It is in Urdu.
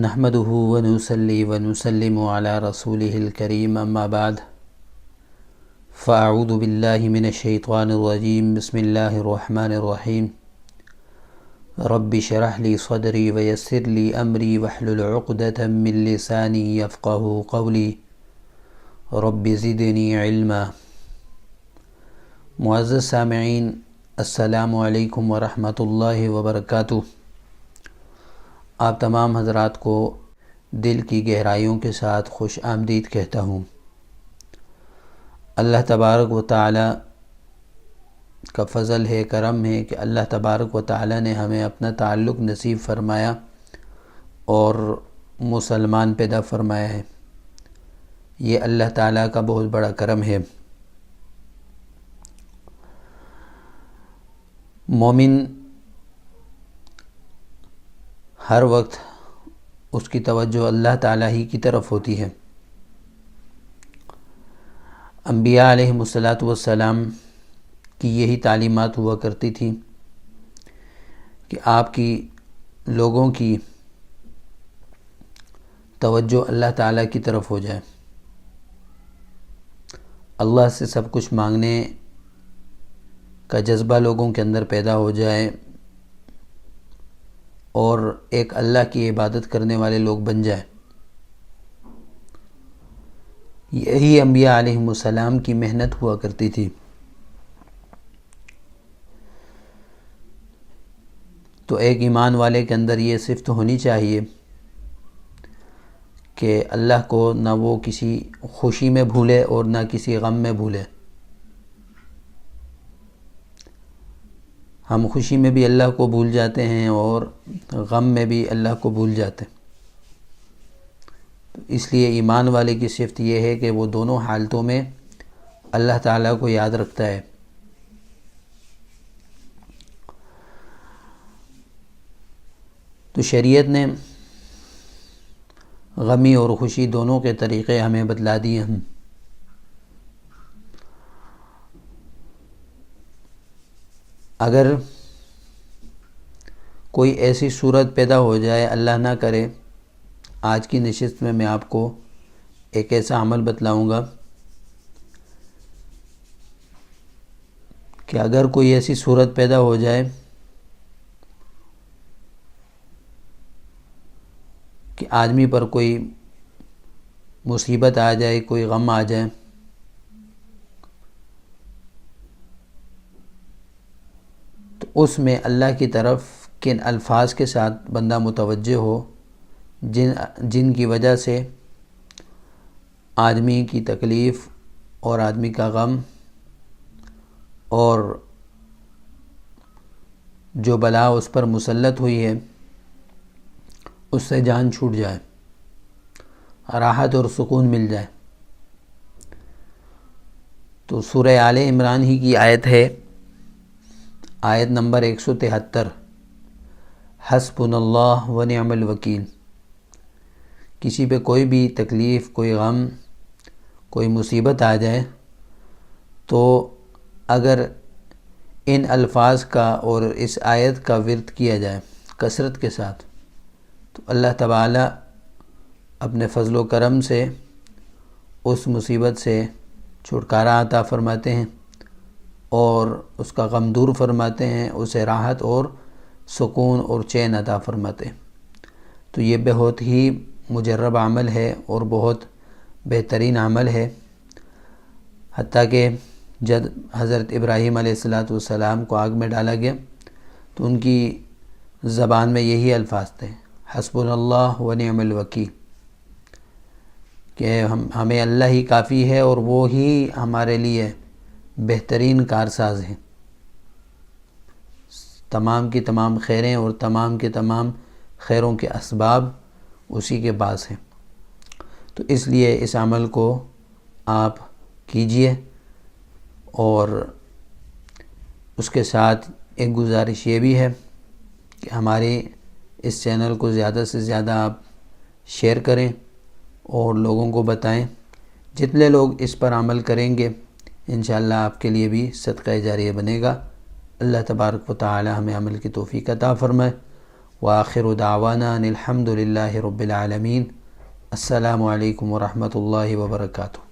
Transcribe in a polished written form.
نحمده ونصلي ونسلم على رسوله الكريم اما بعد فاعوذ بالله من الشيطان الرجيم بسم الله الرحمن الرحيم رب اشرح لي صدري ويسر لي امري واحلل عقدة من لساني يفقهوا قولي رب زدني علما۔ معزز سامعین، السلام علیکم ورحمۃ اللہ وبرکاتہ۔ آپ تمام حضرات کو دل کی گہرائیوں کے ساتھ خوش آمدید کہتا ہوں۔ اللہ تبارک و تعالی کا فضل ہے، کرم ہے کہ اللہ تبارک و تعالی نے ہمیں اپنا تعلق نصیب فرمایا اور مسلمان پیدا فرمایا ہے۔ یہ اللہ تعالی کا بہت بڑا کرم ہے۔ مومن ہر وقت اس کی توجہ اللہ تعالیٰ ہی کی طرف ہوتی ہے۔ انبیاء علیہم السلام کی یہی تعلیمات ہوا کرتی تھیں کہ آپ کی لوگوں کی توجہ اللہ تعالیٰ کی طرف ہو جائے، اللہ سے سب کچھ مانگنے کا جذبہ لوگوں کے اندر پیدا ہو جائے اور ایک اللہ کی عبادت کرنے والے لوگ بن جائیں۔ یہی انبیاء علیہم السلام کی محنت ہوا کرتی تھی۔ تو ایک ایمان والے کے اندر یہ صفت ہونی چاہیے کہ اللہ کو نہ وہ کسی خوشی میں بھولے اور نہ کسی غم میں بھولے۔ ہم خوشی میں بھی اللہ کو بھول جاتے ہیں اور غم میں بھی اللہ کو بھول جاتے ہیں۔ اس لیے ایمان والے کی صفت یہ ہے کہ وہ دونوں حالتوں میں اللہ تعالیٰ کو یاد رکھتا ہے۔ تو شریعت نے غمی اور خوشی دونوں کے طریقے ہمیں بتلا دیے ہیں۔ اگر کوئی ایسی صورت پیدا ہو جائے، اللہ نہ کرے، آج کی نشست میں آپ کو ایک ایسا عمل بتلاؤں گا کہ اگر کوئی ایسی صورت پیدا ہو جائے کہ آدمی پر کوئی مصیبت آ جائے، کوئی غم آ جائے، تو اس میں اللہ کی طرف کن الفاظ کے ساتھ بندہ متوجہ ہو جن کی وجہ سے آدمی کی تکلیف اور آدمی کا غم اور جو بلا اس پر مسلط ہوئی ہے اس سے جان چھوٹ جائے، راحت اور سکون مل جائے۔ تو سورہ آل عمران ہی کی آیت ہے، آیت نمبر 173، حسبنا اللہ ونعم الوکیل۔ کسی پہ کوئی بھی تکلیف، کوئی غم، کوئی مصیبت آ جائے تو اگر ان الفاظ کا اور اس آیت کا ورد کیا جائے کثرت کے ساتھ تو اللہ تعالیٰ اپنے فضل و کرم سے اس مصیبت سے چھٹکارا عطا فرماتے ہیں اور اس کا غم دور فرماتے ہیں، اسے راحت اور سکون اور چین عطا فرماتے ہیں۔ تو یہ بہت ہی مجرب عمل ہے اور بہت بہترین عمل ہے۔ حتیٰ کہ جب حضرت ابراہیم علیہ السلام کو آگ میں ڈالا گیا تو ان کی زبان میں یہی الفاظ تھے، حسبنا اللہ ونعم الوکیل، کہ ہمیں اللہ ہی کافی ہے اور وہ ہی ہمارے لیے بہترین کارساز ہیں۔ تمام کی تمام خیریں اور تمام کے تمام خیروں کے اسباب اسی کے پاس ہیں۔ تو اس لیے اس عمل کو آپ کیجئے، اور اس کے ساتھ ایک گزارش یہ بھی ہے کہ ہمارے اس چینل کو زیادہ سے زیادہ آپ شیئر کریں اور لوگوں کو بتائیں۔ جتنے لوگ اس پر عمل کریں گے انشاءاللہ آپ کے لیے بھی صدقہ جاریہ بنے گا۔ اللہ تبارک و تعالی ہمیں عمل کی توفیق عطا فرمائے۔ وآخر دعوانا ان الحمد للہ رب العالمین۔ السلام علیکم ورحمۃ اللہ وبرکاتہ۔